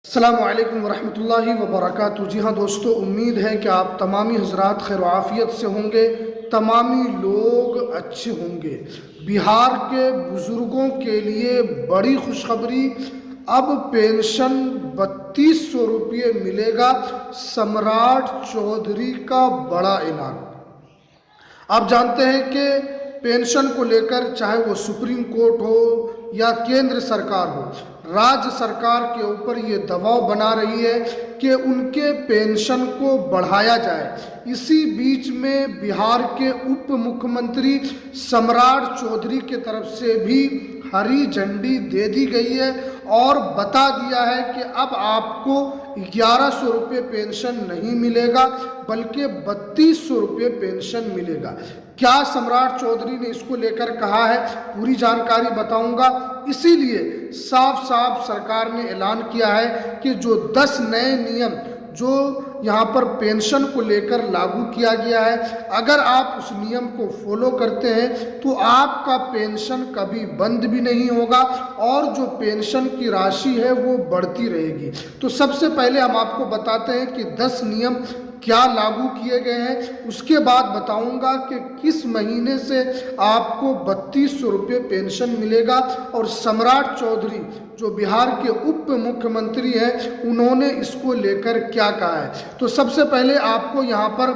अस्सलामुअलैकुम वरहमतुल्लाहि वबरकातुहू। जी हाँ दोस्तों, उम्मीद है कि आप तमामी हजरात खैर आफियत से होंगे, तमामी लोग अच्छे होंगे। बिहार के बुज़ुर्गों के लिए बड़ी खुशखबरी, अब पेंशन 3200 रुपये मिलेगा। सम्राट चौधरी का बड़ा ऐलान। आप जानते हैं कि पेंशन को लेकर चाहे वो सुप्रीम कोर्ट हो या केंद्र सरकार हो, राज्य सरकार के ऊपर ये दबाव बना रही है कि उनके पेंशन को बढ़ाया जाए। इसी बीच में बिहार के उप मुख्यमंत्री सम्राट चौधरी की तरफ से भी हरी झंडी दे दी गई है और बता दिया है कि अब आपको 1100 रुपये पेंशन नहीं मिलेगा बल्कि 3200 रुपये पेंशन मिलेगा। क्या सम्राट चौधरी ने इसको लेकर कहा है, पूरी जानकारी बताऊंगा। इसीलिए साफ साफ सरकार ने ऐलान किया है कि जो 10 नए नियम जो यहाँ पर पेंशन को लेकर लागू किया गया है, अगर आप उस नियम को फॉलो करते हैं तो आपका पेंशन कभी बंद भी नहीं होगा और जो पेंशन की राशि है वो बढ़ती रहेगी। तो सबसे पहले हम आपको बताते हैं कि 10 नियम क्या लागू किए गए हैं, उसके बाद बताऊंगा कि किस महीने से आपको 3200 रुपये पेंशन मिलेगा। और सम्राट चौधरी जो बिहार के उप मुख्यमंत्री हैं, उन्होंने इसको लेकर क्या कहा है। तो सबसे पहले आपको यहाँ पर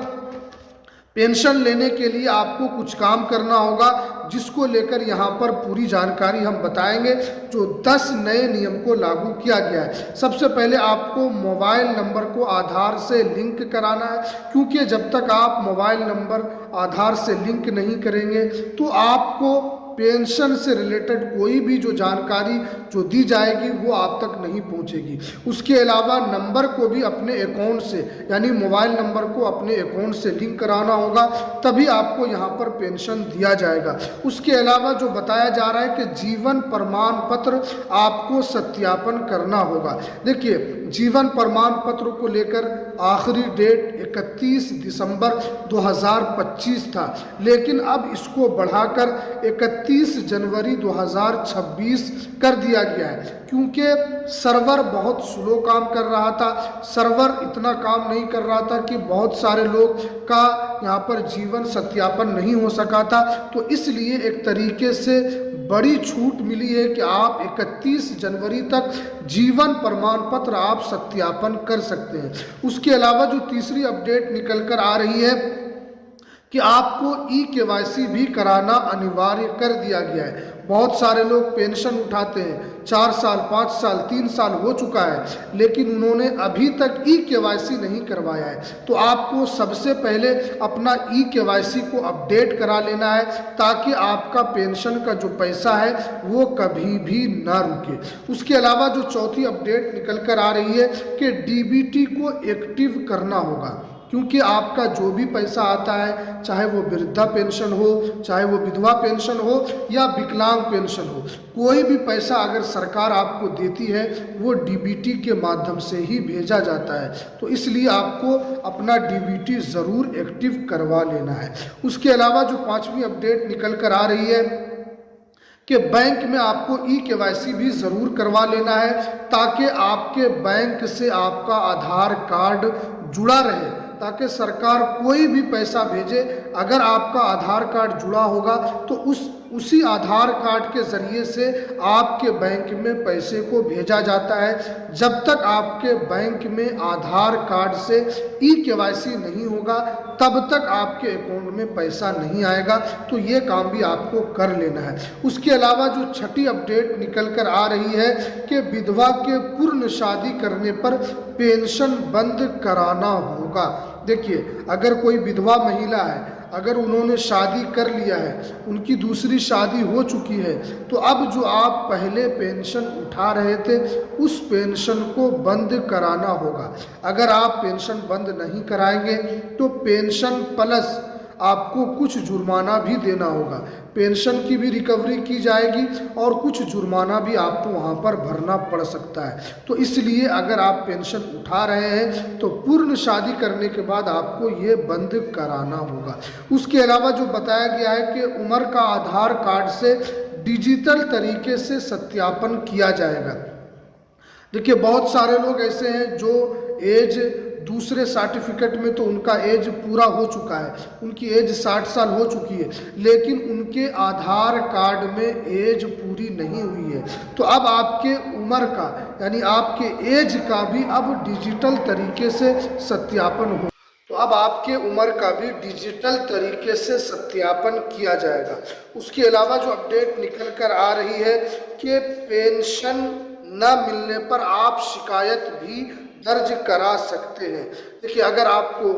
पेंशन लेने के लिए आपको कुछ काम करना होगा, जिसको लेकर यहाँ पर पूरी जानकारी हम बताएंगे। जो 10 नए नियम को लागू किया गया है, सबसे पहले आपको मोबाइल नंबर को आधार से लिंक कराना है, क्योंकि जब तक आप मोबाइल नंबर आधार से लिंक नहीं करेंगे तो आपको पेंशन से रिलेटेड कोई भी जो जानकारी जो दी जाएगी वो आप तक नहीं पहुंचेगी। उसके अलावा नंबर को भी अपने अकाउंट से, यानी मोबाइल नंबर को अपने अकाउंट से लिंक कराना होगा, तभी आपको यहाँ पर पेंशन दिया जाएगा। उसके अलावा जो बताया जा रहा है कि जीवन प्रमाण पत्र आपको सत्यापन करना होगा। देखिए, जीवन प्रमाण पत्र को लेकर आखिरी डेट 31 दिसंबर 2025 था, लेकिन अब इसको बढ़ाकर 31 जनवरी 2026 कर दिया गया है, क्योंकि सर्वर बहुत स्लो काम कर रहा था। सर्वर इतना काम नहीं कर रहा था कि बहुत सारे लोग का यहाँ पर जीवन सत्यापन नहीं हो सका था। तो इसलिए एक तरीके से बड़ी छूट मिली है कि आप 31 जनवरी तक जीवन प्रमाण पत्र आप सत्यापन कर सकते हैं। उसके अलावा जो तीसरी अपडेट निकल कर आ रही है कि आपको ई-केवाईसी भी कराना अनिवार्य कर दिया गया है। बहुत सारे लोग पेंशन उठाते हैं, 4 साल 5 साल 3 साल हो चुका है, लेकिन उन्होंने अभी तक ई-केवाईसी नहीं करवाया है। तो आपको सबसे पहले अपना ई-केवाईसी को अपडेट करा लेना है, ताकि आपका पेंशन का जो पैसा है वो कभी भी ना रुके। उसके अलावा जो चौथी अपडेट निकल कर आ रही है कि डीबीटी को एक्टिव करना होगा, क्योंकि आपका जो भी पैसा आता है, चाहे वो वृद्धा पेंशन हो, चाहे वो विधवा पेंशन हो या विकलांग पेंशन हो, कोई भी पैसा अगर सरकार आपको देती है वो डीबीटी के माध्यम से ही भेजा जाता है। तो इसलिए आपको अपना डीबीटी ज़रूर एक्टिव करवा लेना है। उसके अलावा जो 5वीं अपडेट निकल कर आ रही है कि बैंक में आपको ई-केवाईसी भी ज़रूर करवा लेना है, ताकि आपके बैंक से आपका आधार कार्ड जुड़ा रहे, ताकि सरकार कोई भी पैसा भेजे, अगर आपका आधार कार्ड जुड़ा होगा तो उसी आधार कार्ड के ज़रिए से आपके बैंक में पैसे को भेजा जाता है। जब तक आपके बैंक में आधार कार्ड से ई-केवाईसी नहीं होगा, तब तक आपके अकाउंट में पैसा नहीं आएगा। तो ये काम भी आपको कर लेना है। उसके अलावा जो 6ठी अपडेट निकल कर आ रही है कि विधवा के पूर्ण शादी करने पर पेंशन बंद कराना होगा। देखिए, अगर कोई विधवा महिला है, अगर उन्होंने शादी कर लिया है, उनकी दूसरी शादी हो चुकी है, तो अब जो आप पहले पेंशन उठा रहे थे उस पेंशन को बंद कराना होगा। अगर आप पेंशन बंद नहीं कराएंगे तो पेंशन प्लस आपको कुछ जुर्माना भी देना होगा। पेंशन की भी रिकवरी की जाएगी और कुछ जुर्माना भी आपको वहाँ पर भरना पड़ सकता है। तो इसलिए अगर आप पेंशन उठा रहे हैं तो पूर्ण शादी करने के बाद आपको ये बंद कराना होगा। उसके अलावा जो बताया गया है कि उम्र का आधार कार्ड से डिजिटल तरीके से सत्यापन किया जाएगा। देखिए बहुत सारे लोग ऐसे हैं जो एज दूसरे सर्टिफिकेट में तो उनका एज पूरा हो चुका है, उनकी एज 60 साल हो चुकी है, लेकिन उनके आधार कार्ड में एज पूरी नहीं हुई है। तो अब आपके उम्र का यानी आपके एज का भी अब डिजिटल तरीके से सत्यापन हो, तो अब आपके उम्र का भी डिजिटल तरीके से सत्यापन किया जाएगा। उसके अलावा जो अपडेट निकल कर आ रही है कि पेंशन न मिलने पर आप शिकायत भी दर्ज करा सकते हैं। देखिए अगर आपको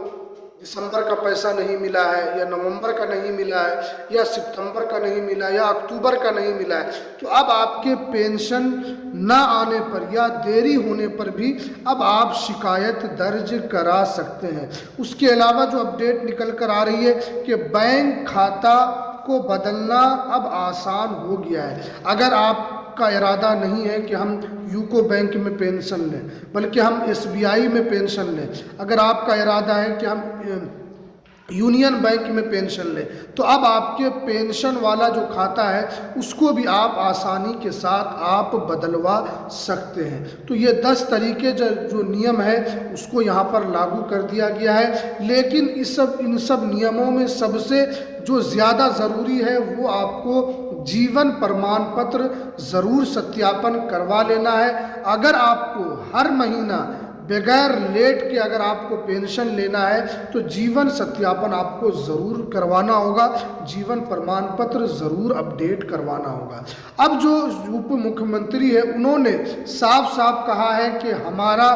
दिसंबर का पैसा नहीं मिला है या नवंबर का नहीं मिला है या सितंबर का नहीं मिला या अक्टूबर का नहीं मिला है, तो अब आपके पेंशन न आने पर या देरी होने पर भी अब आप शिकायत दर्ज करा सकते हैं। उसके अलावा जो अपडेट निकल कर आ रही है कि बैंक खाता को बदलना अब आसान हो गया है। अगर आपका इरादा नहीं है कि हम यूको बैंक में पेंशन लें बल्कि हम SBI में पेंशन लें, अगर आपका इरादा है कि हम यूनियन बैंक में पेंशन लें, तो अब आपके पेंशन वाला जो खाता है उसको भी आप आसानी के साथ आप बदलवा सकते हैं। तो ये 10 तरीके जो नियम है उसको यहाँ पर लागू कर दिया गया है। लेकिन इन सब नियमों में सबसे जो ज़्यादा ज़रूरी है वो आपको जीवन प्रमाण पत्र ज़रूर सत्यापन करवा लेना है। अगर आपको हर महीना बगैर लेट के अगर आपको पेंशन लेना है तो जीवन सत्यापन आपको ज़रूर करवाना होगा, जीवन प्रमाण पत्र ज़रूर अपडेट करवाना होगा। अब जो उप मुख्यमंत्री है उन्होंने साफ साफ कहा है कि हमारा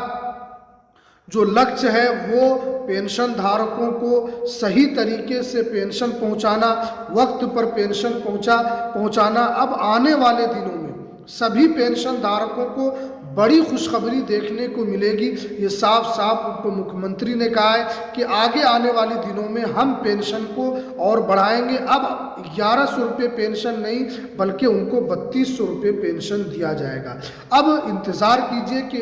जो लक्ष्य है वो पेंशन धारकों को सही तरीके से पेंशन पहुंचाना, वक्त पर पेंशन पहुंचाना। अब आने वाले दिनों में सभी पेंशन धारकों को बड़ी खुशखबरी देखने को मिलेगी। ये साफ साफ उप मुख्यमंत्री ने कहा है कि आगे आने वाले दिनों में हम पेंशन को और बढ़ाएंगे। अब 1100 रुपये पेंशन नहीं बल्कि उनको 3200 रुपये पेंशन दिया जाएगा। अब इंतज़ार कीजिए कि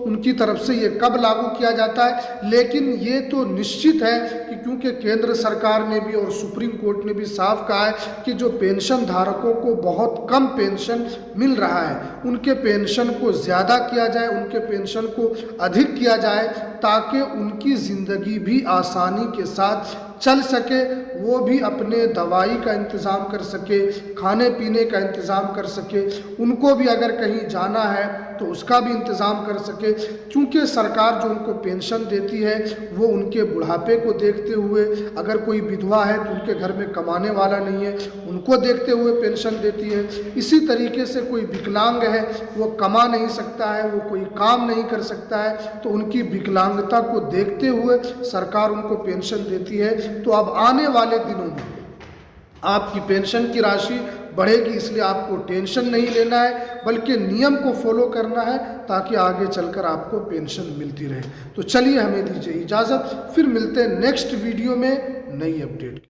उनकी तरफ से ये कब लागू किया जाता है, लेकिन ये तो निश्चित है कि क्योंकि केंद्र सरकार ने भी और सुप्रीम कोर्ट ने भी साफ कहा है कि जो पेंशन धारकों को बहुत कम पेंशन मिल रहा है उनके पेंशन को ज़्यादा किया जाए, उनके पेंशन को अधिक किया जाए ताकि उनकी ज़िंदगी भी आसानी के साथ चल सके, वो भी अपने दवाई का इंतज़ाम कर सके, खाने पीने का इंतज़ाम कर सके, उनको भी अगर कहीं जाना है तो उसका भी इंतज़ाम कर सके। क्योंकि सरकार जो उनको पेंशन देती है वो उनके बुढ़ापे को देखते हुए, अगर कोई विधवा है तो उनके घर में कमाने वाला नहीं है उनको देखते हुए पेंशन देती है। इसी तरीके से कोई विकलांग है वो कमा नहीं सकता है, वो कोई काम नहीं कर सकता है, तो उनकी विकलांगता को देखते हुए सरकार उनको पेंशन देती है। तो अब आने वाले दिनों में आपकी पेंशन की राशि बढ़ेगी, इसलिए आपको टेंशन नहीं लेना है बल्कि नियम को फॉलो करना है ताकि आगे चलकर आपको पेंशन मिलती रहे। तो चलिए हमें दीजिए इजाज़त, फिर मिलते हैं नेक्स्ट वीडियो में नई अपडेट।